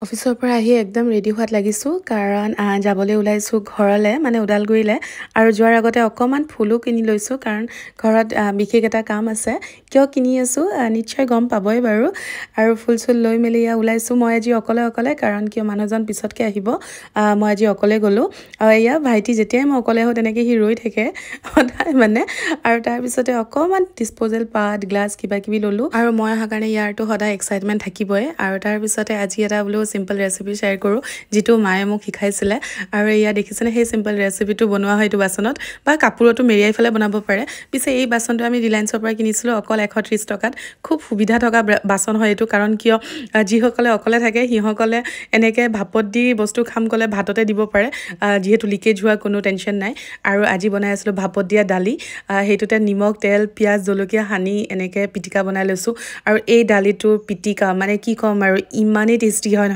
অফিচৰ পৰা আহি একদম ৰেডি হোৱাত লাগিছোঁ কাৰণ যাবলৈ ওলাইছোঁ ঘৰলৈ মানে ওদালগুৰিলৈ আৰু যোৱাৰ আগতে অকণমান ফুলো কিনি লৈছোঁ কাৰণ ঘৰত বিশেষ এটা কাম আছে কিয় কিনি আছোঁ নিশ্চয় গম পাবই বাৰু আৰু ফুল চুল লৈ মেলি ওলাইছোঁ মই আজি অকলে কাৰণ কিয় মানুহজন পিছতকৈ আহিব মই আজি অকলে গ'লোঁ আৰু এয়া ভাইটি যেতিয়াই মই অকলে আহোঁ তেনেকৈ সি ৰৈ থাকে সদায় মানে আৰু তাৰপিছতে অকণমান ডিছপ'জেল পাত গ্লাছ কিবা কিবি ল'লোঁ আৰু মই অহাৰ কাৰণে ইয়াৰতো সদায় এক্সাইটমেণ্ট থাকিবই আৰু তাৰপিছতে আজি এটা বোলো চিম্পল ৰেচিপি শ্বেয়াৰ কৰোঁ যিটো মায়ে মোক শিকাইছিলে আৰু এয়া দেখিছেনে সেই চিম্পল ৰেচিপিটো বনোৱা হয় এইটো বাচনত বা কাপোৰতো মেৰিয়াই ফেলে বনাব পাৰে পিছে এই বাচনটো আমি ৰিলায়েন্সৰ পৰা কিনিছিলোঁ অকল 130 টকাত খুব সুবিধা থকা বাচন হয় এইটো কাৰণ কিয় যিসকলে অকলে থাকে সিহঁসকলে এনেকৈ ভাপত দি বস্তু খাম ক'লে ভাততে দিব পাৰে যিহেতু লিকেজ হোৱা কোনো টেনশ্যন নাই আৰু আজি বনাই আছিলোঁ ভাপত দিয়া দালি সেইটোতে নিমখ তেল পিঁয়াজ জলকীয়া সানি এনেকৈ পিটিকা বনাই লৈছোঁ আৰু এই দালিটোৰ পিটিকা মানে কি ক'ম আৰু ইমানেই টেষ্টি হয়